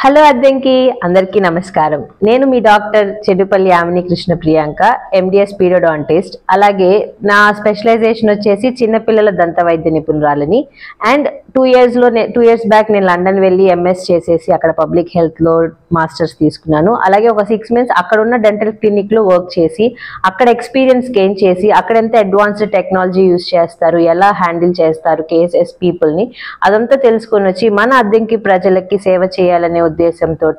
Hello Addanki అందరికీ నమస్కారం. నేను మీ డాక్టర్ చెడుపల్లి యామిని కృష్ణ ప్రియాంక, ఎండిఎస్ పీరియోడాంటిస్ట్. అలాగే నా స్పెషలైజేషన్ వచ్చేసి చిన్నపిల్లల దంత వైద్య నిపుణురాలని. అండ్ 2 years బ్యాక్ నేను లండన్ వెళ్ళి ఎంఎస్ చేసేసి అక్కడ పబ్లిక్ హెల్త్లో మాస్టర్స్ తీసుకున్నాను. అలాగే ఒక 6 months అక్కడ ఉన్న డెంటల్ క్లినిక్లో వర్క్ చేసి అక్కడ ఎక్స్పీరియన్స్ గెయిన్ చేసి అక్కడ ఎంత అడ్వాన్స్డ్ టెక్నాలజీ యూజ్ చేస్తారు, ఎలా హ్యాండిల్ చేస్తారు కేసెస్ పీపుల్ని, అదంతా తెలుసుకొని వచ్చి మన అద్దంకి ప్రజలకి సేవ చేయాలనే ఉద్దేశంతో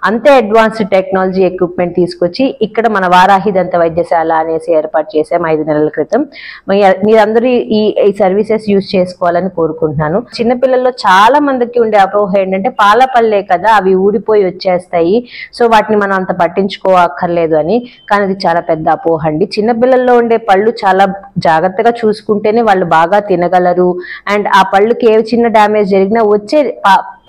అంతే అడ్వాన్స్డ్ టెక్నాలజీ ఎక్విప్మెంట్ తీసుకొచ్చి ఇక్కడ మన వారాహి దంత వైద్యశాల అనేసి ఏర్పాటు చేసాం 5 నెలల క్రితం. మీరందరూ ఈ సర్వీసెస్ యూజ్ చేసుకోవాలని కోరుకుంటున్నాను. చిన్నపిల్లల్లో చాలా మందికి ఉండే అపోహ ఏంటంటే పాల పళ్ళే కదా, అవి ఊడిపోయి వచ్చేస్తాయి, సో వాటిని మనం అంత పట్టించుకోవక్కర్లేదు అని. కానీ అది చాలా పెద్ద అపోహ అండి. చిన్నపిల్లల్లో ఉండే పళ్ళు చాలా జాగ్రత్తగా చూసుకుంటేనే వాళ్ళు బాగా తినగలరు. అండ్ ఆ పళ్ళుకి ఏ చిన్న డ్యామేజ్ జరిగినా వచ్చే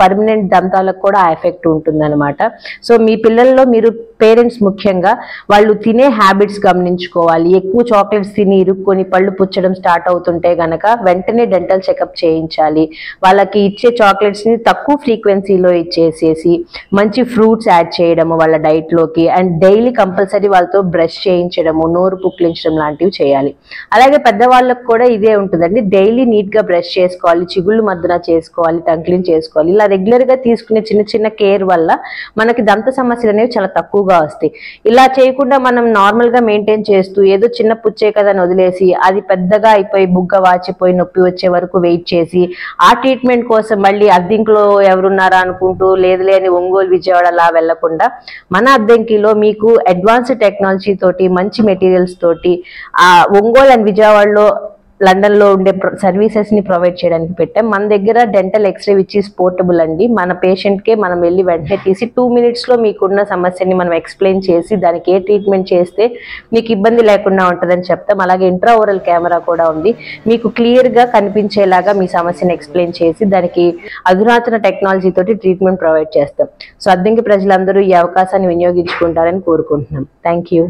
పర్మనెంట్ దంతాలకు కూడా ఆ ఎఫెక్ట్ ఉంటుందన్నమాట. సో మీ పిల్లల్లో మీరు పేరెంట్స్ ముఖ్యంగా వాళ్ళు తినే హ్యాబిట్స్ గమనించుకోవాలి. ఎక్కువ చాక్లెట్స్ తిని ఇరుక్కొని పళ్ళు పుచ్చడం స్టార్ట్ అవుతుంటే గనక వెంటనే డెంటల్ చెకప్ చేయించాలి. వాళ్ళకి ఇచ్చే చాక్లెట్స్ని తక్కువ ఫ్రీక్వెన్సీలో ఇచ్చేసేసి మంచి ఫ్రూట్స్ యాడ్ చేయడము వాళ్ళ డైట్లోకి. అండ్ డైలీ కంపల్సరీ వాళ్ళతో బ్రష్ చేయించడము, నోరు పుక్లించడం లాంటివి చేయాలి. అలాగే పెద్దవాళ్ళకు కూడా ఇదే ఉంటుందండి. డైలీ నీట్గా బ్రష్ చేసుకోవాలి, చిగుళ్ళు మధ్యన చేసుకోవాలి, టంగ్ క్లీన్ చేసుకోవాలి. ఇలా రెగ్యులర్గా తీసుకునే చిన్న చిన్న కేర్ వల్ల మనకి దంత సమస్యలు అనేవి చాలా తక్కువగా వస్తాయి. ఇలా చేయకుండా మనం నార్మల్గా మెయింటైన్ చేస్తూ ఏదో చిన్న పుచ్చే కదా అని వదిలేసి అది పెద్దగా అయిపోయి బుగ్గ వాచిపోయి నొప్పి వచ్చే వరకు వెయిట్ చేసి ఆ ట్రీట్మెంట్ కోసం మళ్ళీ అద్దంకిలో ఎవరున్నారా అనుకుంటూ లేదులే అని ఒంగోలు విజయవాడ అలా వెళ్లకుండా మన అద్దంకిలో మీకు అడ్వాన్స్డ్ టెక్నాలజీ తోటి మంచి మెటీరియల్స్ తోటి ఆ ఒంగోలు అండ్ విజయవాడలో లండన్లో ఉండే సర్వీసెస్ని ప్రొవైడ్ చేయడానికి పెట్టాం. మన దగ్గర dental x-ray which is portable అండి. మన పేషెంట్కే మనం వెళ్ళి వెంటనే తీసి 2 minutesలో మీకున్న సమస్యని మనం ఎక్స్ప్లెయిన్ చేసి దానికి ఏ ట్రీట్మెంట్ చేస్తే మీకు ఇబ్బంది లేకుండా ఉంటుందని చెప్తాం. అలాగే ఇంట్రా ఓరల్ కెమెరా కూడా ఉంది. మీకు క్లియర్గా కనిపించేలాగా మీ సమస్యని ఎక్స్ప్లెయిన్ చేసి దానికి అధునాతన టెక్నాలజీ తోటి ట్రీట్మెంట్ ప్రొవైడ్ చేస్తాం. సో అద్దంకి ప్రజలందరూ ఈ అవకాశాన్ని వినియోగించుకుంటారని కోరుకుంటున్నాం. Thank you.